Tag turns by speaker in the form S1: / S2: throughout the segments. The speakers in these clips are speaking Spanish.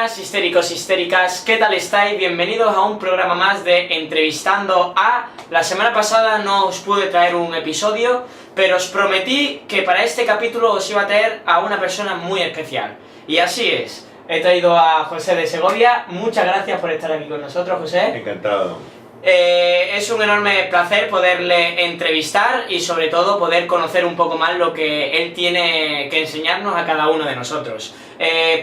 S1: buenas, histéricos, histéricas, ¿qué tal estáis? Bienvenidos a un programa más de Entrevistando a... La semana pasada no os pude traer un episodio, pero os prometí que para este capítulo os iba a traer a una persona muy especial. Y así es, he traído a José de Segovia. Muchas gracias por estar aquí con nosotros, José.
S2: Encantado.
S1: Es un enorme placer poderle entrevistar y sobre todo poder conocer un poco más lo que él tiene que enseñarnos a cada uno de nosotros.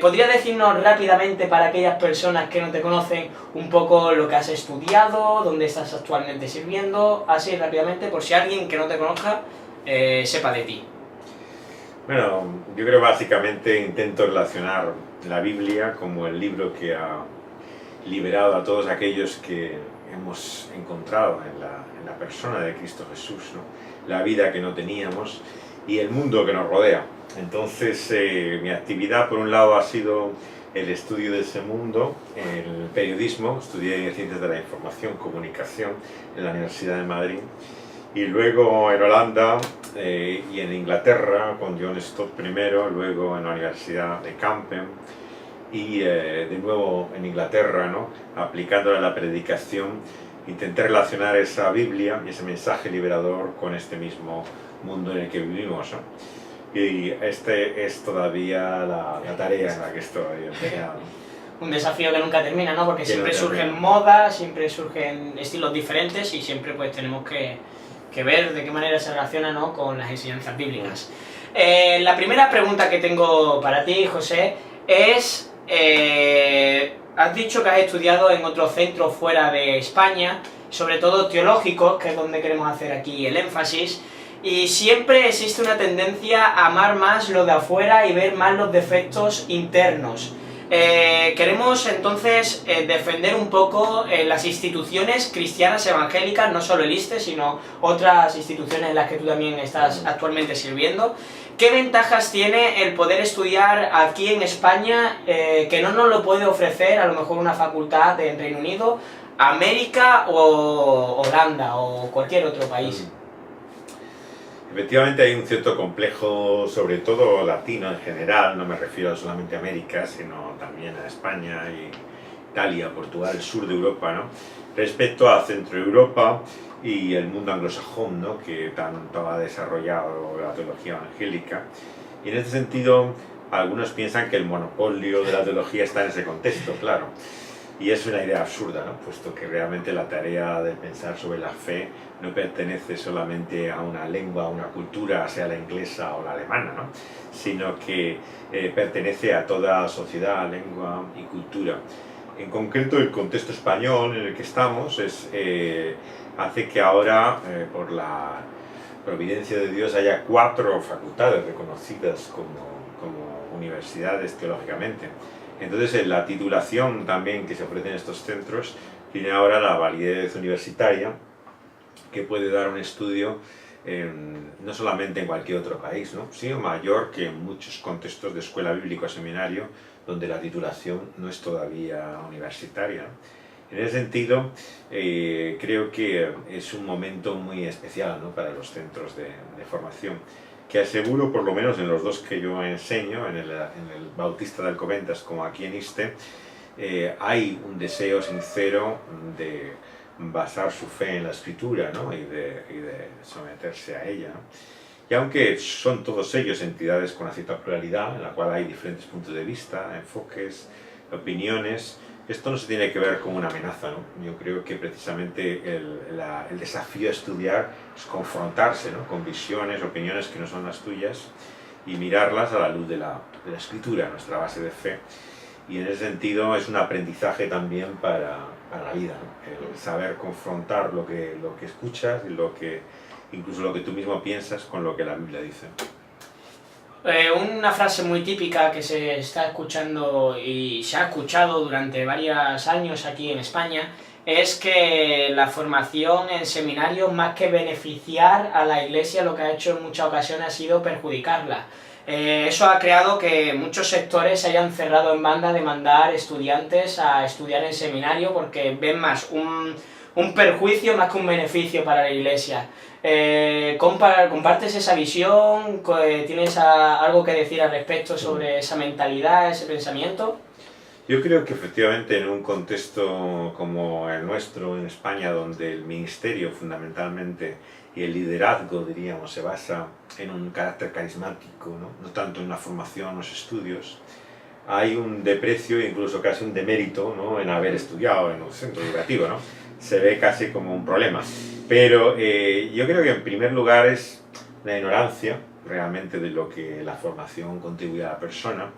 S1: ¿Podría decirnos rápidamente, para aquellas personas que no te conocen, un poco lo que has estudiado, dónde estás actualmente sirviendo? Así rápidamente, por si alguien que no te conozca sepa de ti.
S2: Bueno, yo creo básicamente intento relacionar la Biblia como el libro que ha liberado a todos aquellos que hemos encontrado en la persona de Cristo Jesús, ¿no? La vida que no teníamos y el mundo que nos rodea. Entonces mi actividad por un lado ha sido el estudio de ese mundo, el periodismo, estudié Ciencias de la Información, Comunicación en la Universidad de Madrid, y luego en Holanda y en Inglaterra con John Stott primero, luego en la Universidad de Kampen, y de nuevo en Inglaterra, ¿no? Aplicándola a la predicación, intenté relacionar esa Biblia y ese mensaje liberador con este mismo mundo en el que vivimos, ¿no? Y este es todavía la tarea en la que estoy empeñado.
S1: Un desafío que nunca termina, ¿no? Porque
S2: Que
S1: siempre
S2: no termina.
S1: surgen modas, siempre surgen estilos diferentes y siempre pues tenemos que ver de qué manera se relaciona, ¿no?, con las enseñanzas bíblicas. La primera pregunta que tengo para ti, José, es... has dicho que has estudiado en otros centros fuera de España, sobre todo teológicos, que es donde queremos hacer aquí el énfasis, y siempre existe una tendencia a amar más lo de afuera y ver más los defectos internos. Queremos entonces defender un poco las instituciones cristianas evangélicas, no solo el ISTE, sino otras instituciones en las que tú también estás actualmente sirviendo. ¿Qué ventajas tiene el poder estudiar aquí en España que no nos lo puede ofrecer a lo mejor una facultad en Reino Unido, América o Holanda o cualquier otro país?
S2: Efectivamente hay un cierto complejo, sobre todo latino en general, no me refiero solamente a América, sino también a España, y Italia, Portugal, el sur de Europa, ¿no?, respecto a Centro Europa y el mundo anglosajón, ¿no?, que tanto ha desarrollado la teología evangélica. Y en este sentido, algunos piensan que el monopolio de la teología está en ese contexto, claro. Y es una idea absurda, ¿no?, puesto que realmente la tarea de pensar sobre la fe no pertenece solamente a una lengua, a una cultura, sea la inglesa o la alemana, ¿no?, sino que pertenece a toda sociedad, lengua y cultura. En concreto, el contexto español en el que estamos hace que ahora, por la providencia de Dios, haya 4 facultades reconocidas como universidades teológicamente. Entonces, la titulación también que se ofrece en estos centros tiene ahora la validez universitaria, que puede dar un estudio no solamente en cualquier otro país, ¿no?, sino mayor que en muchos contextos de escuela bíblica o seminario, donde la titulación no es todavía universitaria, ¿no? En ese sentido, creo que es un momento muy especial, ¿no?, para los centros de formación, que aseguro, por lo menos en los dos que yo enseño, en el Bautista de Alcobendas como aquí en ISTE, hay un deseo sincero de basar su fe en la Escritura, ¿no?, y de someterse a ella, ¿no? Y aunque son todos ellos entidades con una cierta pluralidad, en la cual hay diferentes puntos de vista, enfoques, opiniones, esto no se tiene que ver como una amenaza, ¿no? Yo creo que precisamente el desafío a estudiar es confrontarse, ¿no?, con visiones, opiniones que no son las tuyas, y mirarlas a la luz de la Escritura, nuestra base de fe. Y en ese sentido es un aprendizaje también para la vida, ¿no?, el saber confrontar lo que escuchas y incluso lo que tú mismo piensas con lo que la Biblia dice.
S1: Una frase muy típica que se está escuchando y se ha escuchado durante varios años aquí en España es que la formación en seminarios, más que beneficiar a la Iglesia, lo que ha hecho en muchas ocasiones ha sido perjudicarla. Eso ha creado que muchos sectores se hayan cerrado en banda de mandar estudiantes a estudiar en seminario porque ven más un perjuicio más que un beneficio para la Iglesia. ¿Compartes esa visión? ¿Tienes algo que decir al respecto sobre esa mentalidad, ese pensamiento?
S2: Yo creo que efectivamente en un contexto como el nuestro en España, donde el ministerio fundamentalmente y el liderazgo, diríamos, se basa en un carácter carismático, ¿no? No tanto en la formación o los estudios, hay un deprecio e incluso casi un demérito, ¿no? En haber estudiado en un centro educativo, ¿no? Se ve casi como un problema. Pero yo creo que en primer lugar es la ignorancia realmente de lo que la formación contribuye a la persona,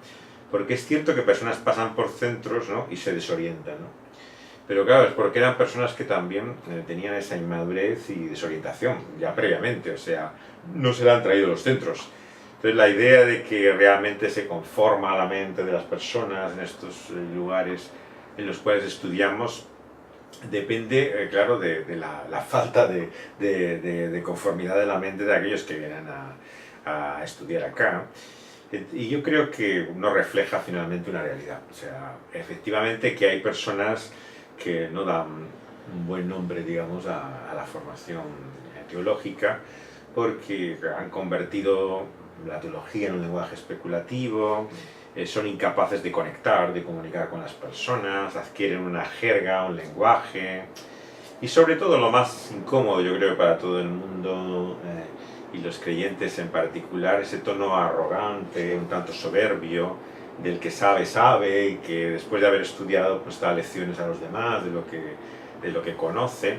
S2: porque es cierto que personas pasan por centros, ¿no? Y se desorientan, ¿no? Pero claro, es porque eran personas que también tenían esa inmadurez y desorientación ya previamente, o sea, no se le han traído los centros. Entonces la idea de que realmente se conforma la mente de las personas en estos lugares en los cuales estudiamos depende, claro, de la falta de conformidad de la mente de aquellos que vienen a estudiar acá. Y yo creo que no refleja finalmente una realidad. O sea, efectivamente que hay personas que no dan un buen nombre, digamos, a la formación teológica, porque han convertido la teología en un lenguaje especulativo, son incapaces de conectar, de comunicar con las personas, adquieren una jerga, un lenguaje, y sobre todo lo más incómodo, yo creo, para todo el mundo, y los creyentes en particular, ese tono arrogante, un tanto soberbio, del que sabe, y que después de haber estudiado pues da lecciones a los demás de lo que conoce.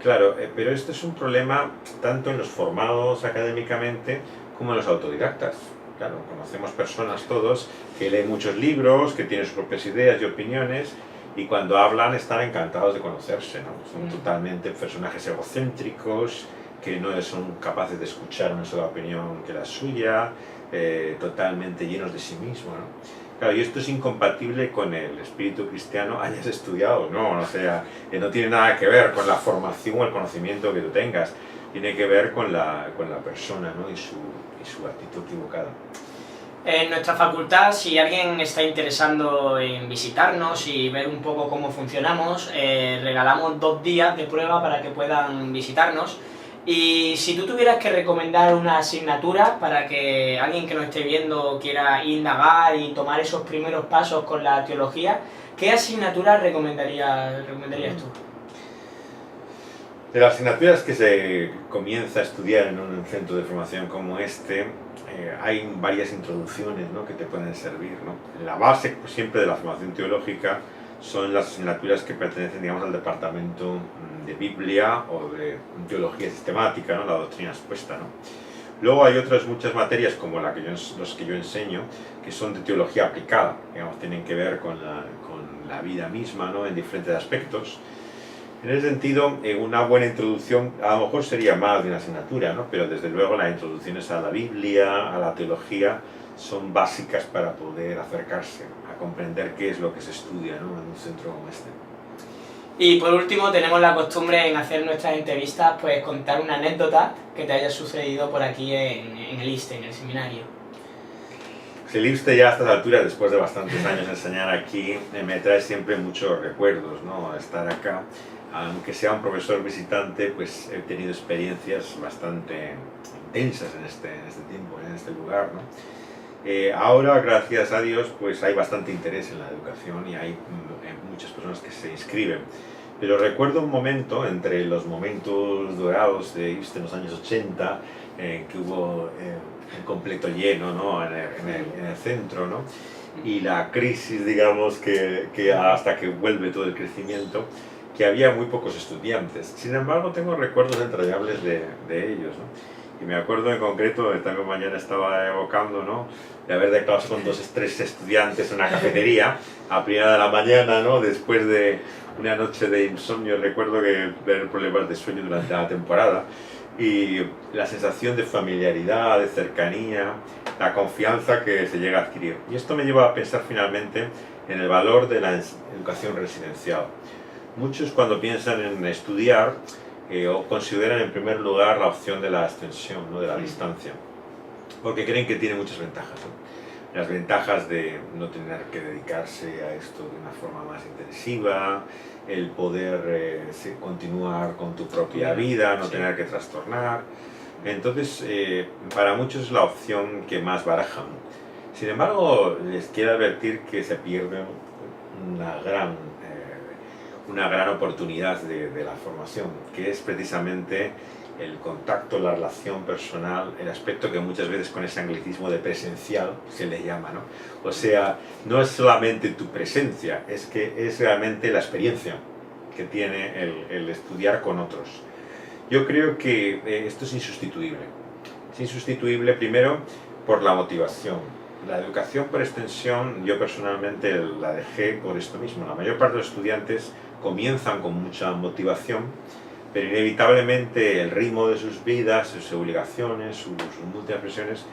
S2: Claro, pero esto es un problema tanto en los formados académicamente como en los autodidactas. Claro, conocemos personas todos que leen muchos libros, que tienen sus propias ideas y opiniones, y cuando hablan están encantados de conocerse, ¿no? Son totalmente personajes egocéntricos, que no son capaces de escuchar una sola opinión que la suya, totalmente llenos de sí mismos, ¿no? Claro, y esto es incompatible con el espíritu cristiano, hayas estudiado o no, o sea, no tiene nada que ver con la formación o el conocimiento que tú tengas, tiene que ver con la persona, ¿no? y su actitud equivocada.
S1: En nuestra facultad, si alguien está interesado en visitarnos y ver un poco cómo funcionamos, regalamos 2 días de prueba para que puedan visitarnos. Y si tú tuvieras que recomendar una asignatura para que alguien que nos esté viendo quiera indagar y tomar esos primeros pasos con la teología, ¿qué asignatura recomendarías tú?
S2: De las asignaturas que se comienza a estudiar en un centro de formación como este, hay varias introducciones, ¿no? Que te pueden servir, ¿no? La base pues, siempre de la formación teológica son las asignaturas que pertenecen, digamos, al departamento de Biblia o de teología sistemática, ¿no? La doctrina expuesta, ¿no? Luego hay otras muchas materias como los que yo enseño, que son de teología aplicada, digamos, tienen que ver con la vida misma, ¿no? En diferentes aspectos. En ese sentido, una buena introducción, a lo mejor sería más de una asignatura, ¿no? Pero desde luego las introducciones a la Biblia, a la teología, son básicas para poder acercarse a comprender qué es lo que se estudia, ¿no? En un centro como este.
S1: Y por último, tenemos la costumbre en hacer nuestras entrevistas, pues contar una anécdota que te haya sucedido por aquí en el ISTE, en el seminario.
S2: El ISTE ya a estas alturas, después de bastantes años de enseñar aquí, me trae siempre muchos recuerdos, ¿no? Estar acá. Aunque sea un profesor visitante, pues he tenido experiencias bastante intensas en este tiempo, en este lugar, ¿no? Ahora, gracias a Dios, pues hay bastante interés en la educación y hay muchas personas que se inscriben. Pero recuerdo un momento, entre los momentos dorados de ISTE en los años 80, que hubo un completo lleno, ¿no? en el centro, ¿no? Y la crisis, digamos, que hasta que vuelve todo el crecimiento, que había muy pocos estudiantes. Sin embargo, tengo recuerdos entrañables de ellos, ¿no? Y me acuerdo en concreto, también mañana estaba evocando, ¿no? De haber de clase con 2 o 3 estudiantes en una cafetería a primera de la mañana, ¿no? Después de una noche de insomnio, recuerdo que tener problemas de sueño durante la temporada, y la sensación de familiaridad, de cercanía, la confianza que se llega a adquirir. Y esto me lleva a pensar finalmente en el valor de la educación residencial. Muchos cuando piensan en estudiar o consideran en primer lugar la opción de la extensión, ¿no? De la distancia, porque creen que tiene muchas ventajas, ¿no? Las ventajas de no tener que dedicarse a esto de una forma más intensiva, el poder continuar con tu propia vida, no tener que trastornar. Entonces, para muchos es la opción que más barajan. Sin embargo, les quiero advertir que se pierde una gran oportunidad de la formación, que es precisamente el contacto, la relación personal, el aspecto que muchas veces con ese anglicismo de presencial se le llama, ¿no? O sea, no es solamente tu presencia, es que es realmente la experiencia que tiene el estudiar con otros. Yo creo que esto es insustituible. Es insustituible primero por la motivación. La educación por extensión, yo personalmente la dejé por esto mismo. La mayor parte de los estudiantes comienzan con mucha motivación, pero inevitablemente el ritmo de sus vidas, sus obligaciones, sus múltiples presiones,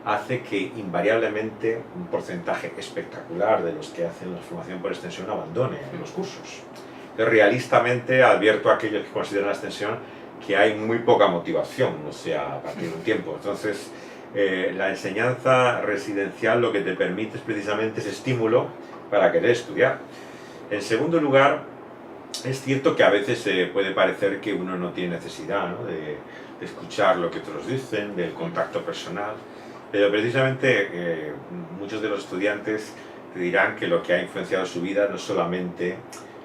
S2: hace que invariablemente un porcentaje espectacular de los que hacen la formación por extensión abandone los cursos. Entonces, realistamente advierto a aquellos que consideran la extensión que hay muy poca motivación, o sea, a partir de un tiempo. Entonces, la enseñanza residencial lo que te permite es precisamente ese estímulo para querer estudiar. En segundo lugar, es cierto que a veces puede parecer que uno no tiene necesidad, ¿no?, de escuchar lo que otros dicen, del contacto personal, pero precisamente muchos de los estudiantes te dirán que lo que ha influenciado su vida no es solamente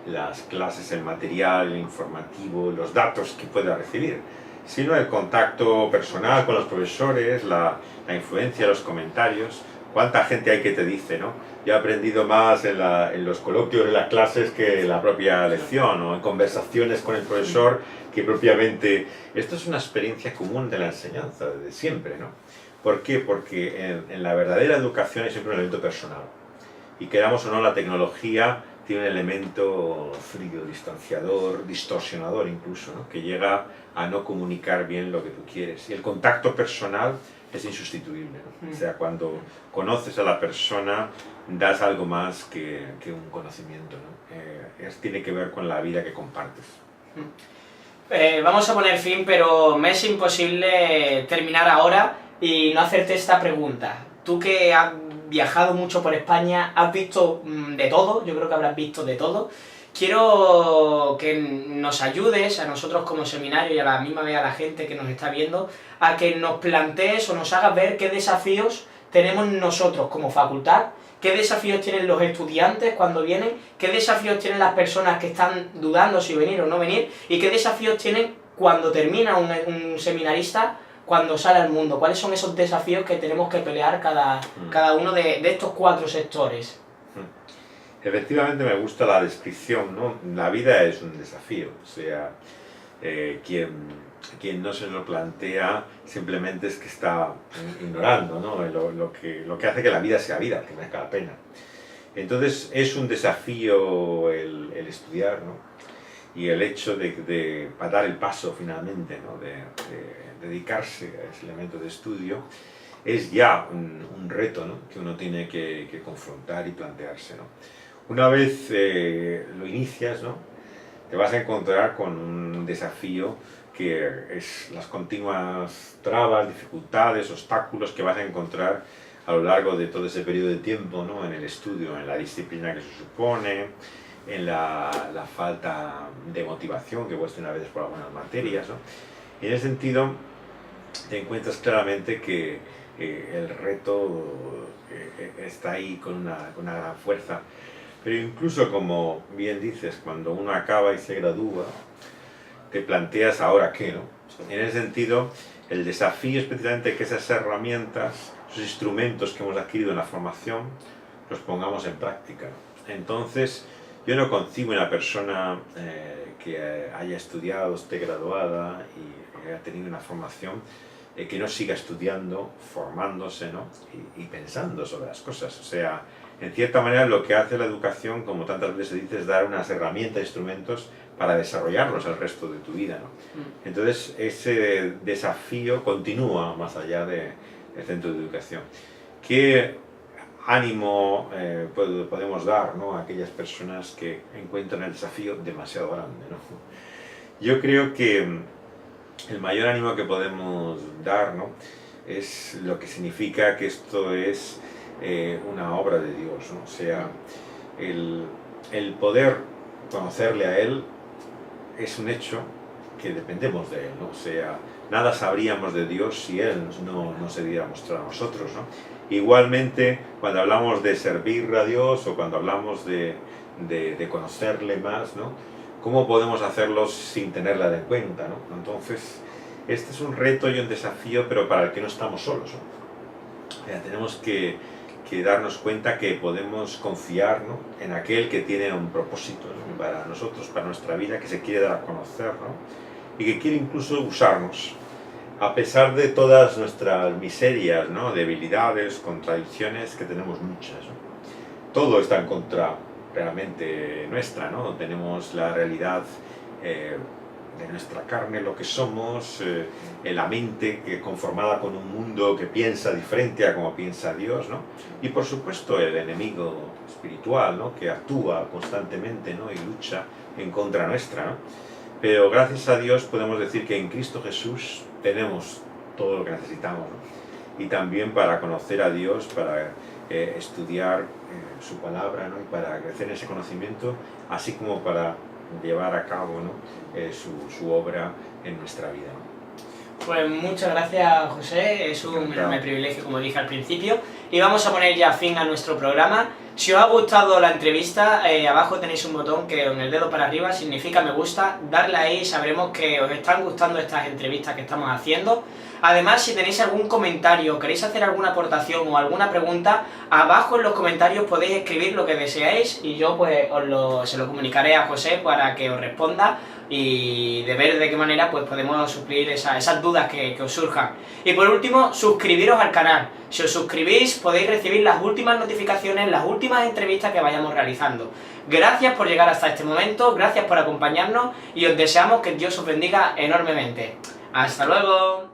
S2: las clases, el material, el informativo, los datos que pueda recibir, sino el contacto personal con los profesores, la influencia, los comentarios. ¿Cuánta gente hay que te dice, no? Yo he aprendido más en los coloquios, en las clases, que en la propia lección, o en conversaciones con el profesor, que propiamente... Esto es una experiencia común de la enseñanza, desde siempre, ¿no? ¿Por qué? Porque en la verdadera educación hay siempre un elemento personal. Y queramos o no, la tecnología tiene un elemento frío, distanciador, distorsionador incluso, ¿no?, que llega a no comunicar bien lo que tú quieres. Y el contacto personal es insustituible, ¿no? O sea, cuando conoces a la persona, das algo más que un conocimiento, ¿no? Tiene que ver con la vida que compartes.
S1: Vamos a poner fin, pero me es imposible terminar ahora y no hacerte esta pregunta. Tú que has viajado mucho por España, has visto de todo, yo creo que habrás visto de todo. Quiero que nos ayudes, a nosotros como seminario y a la misma vez a la gente que nos está viendo, a que nos plantees o nos hagas ver qué desafíos tenemos nosotros como facultad, qué desafíos tienen los estudiantes cuando vienen, qué desafíos tienen las personas que están dudando si venir o no venir, y qué desafíos tienen cuando termina un seminarista, cuando sale al mundo. ¿Cuáles son esos desafíos que tenemos que pelear cada uno de estos 4 sectores?
S2: Efectivamente me gusta la descripción, ¿no? La vida es un desafío, o sea, quien no se lo plantea simplemente es que está ignorando, ¿no?, lo que hace que la vida sea vida, que merezca la pena. Entonces es un desafío el estudiar, ¿no?, y el hecho de dar el paso finalmente, ¿no?, de dedicarse a ese elemento de estudio, es ya un reto, ¿no?, que uno tiene que confrontar y plantearse, ¿no? Una vez lo inicias, ¿no?, te vas a encontrar con un desafío que es las continuas trabas, dificultades, obstáculos que vas a encontrar a lo largo de todo ese periodo de tiempo, ¿no?, en el estudio, en la disciplina que se supone, en la falta de motivación que puedes tener a veces por algunas materias, ¿no? Y en ese sentido te encuentras claramente que el reto está ahí con una gran fuerza. Pero incluso, como bien dices, cuando uno acaba y se gradúa, te planteas ahora qué, ¿no? En ese sentido, el desafío es precisamente que esas herramientas, esos instrumentos que hemos adquirido en la formación, los pongamos en práctica. Entonces, yo no concibo una persona que haya estudiado, esté graduada y haya tenido una formación, que no siga estudiando, formándose, ¿no?, y pensando sobre las cosas. O sea, en cierta manera lo que hace la educación, como tantas veces se dice, es dar unas herramientas, instrumentos para desarrollarlos el resto de tu vida, ¿no? Entonces ese desafío continúa más allá del centro de educación. ¿Qué ánimo podemos dar, ¿no?, a aquellas personas que encuentran el desafío demasiado grande, ¿no? Yo creo que el mayor ánimo que podemos dar, ¿no?, es lo que significa que esto es una obra de Dios, ¿no? O sea, el poder conocerle a Él es un hecho que dependemos de Él, ¿no? O sea, nada sabríamos de Dios si Él no se diera a mostrar a nosotros, ¿no? Igualmente, cuando hablamos de servir a Dios o cuando hablamos de conocerle más, ¿no? ¿Cómo podemos hacerlo sin tenerla en cuenta, ¿no? Entonces, este es un reto y un desafío, pero para el que no estamos solos, ¿no? Tenemos que darnos cuenta que podemos confiar, ¿no? En aquel que tiene un propósito, ¿no? Para nosotros, para nuestra vida, que se quiere dar a conocer, ¿no? Y que quiere incluso usarnos, a pesar de todas nuestras miserias, ¿no? Debilidades, contradicciones, que tenemos muchas, ¿no? Todo está en contra realmente nuestra, ¿no? Tenemos la realidad de nuestra carne, lo que somos, la mente que conformada con un mundo que piensa diferente a como piensa Dios, ¿no? Y por supuesto el enemigo espiritual, ¿no? Que actúa constantemente, ¿no? Y lucha en contra nuestra, ¿no? Pero gracias a Dios podemos decir que en Cristo Jesús tenemos todo lo que necesitamos, ¿no? Y también para conocer a Dios, para estudiar su palabra, ¿no? Y para crecer en ese conocimiento, así como para llevar a cabo, ¿no? Su obra en nuestra vida, ¿no?
S1: Pues muchas gracias, José, es un enorme privilegio, como dije al principio, y vamos a poner ya fin a nuestro programa. Si os ha gustado la entrevista, abajo tenéis un botón que con el dedo para arriba significa me gusta, darle ahí y sabremos que os están gustando estas entrevistas que estamos haciendo. Además, si tenéis algún comentario, queréis hacer alguna aportación o alguna pregunta, abajo en los comentarios podéis escribir lo que deseáis y yo pues se lo comunicaré a José para que os responda y de ver de qué manera pues podemos suplir esas dudas que os surjan. Y por último, suscribiros al canal. Si os suscribís podéis recibir las últimas notificaciones, las últimas entrevistas que vayamos realizando. Gracias por llegar hasta este momento, gracias por acompañarnos y os deseamos que Dios os bendiga enormemente. ¡Hasta luego!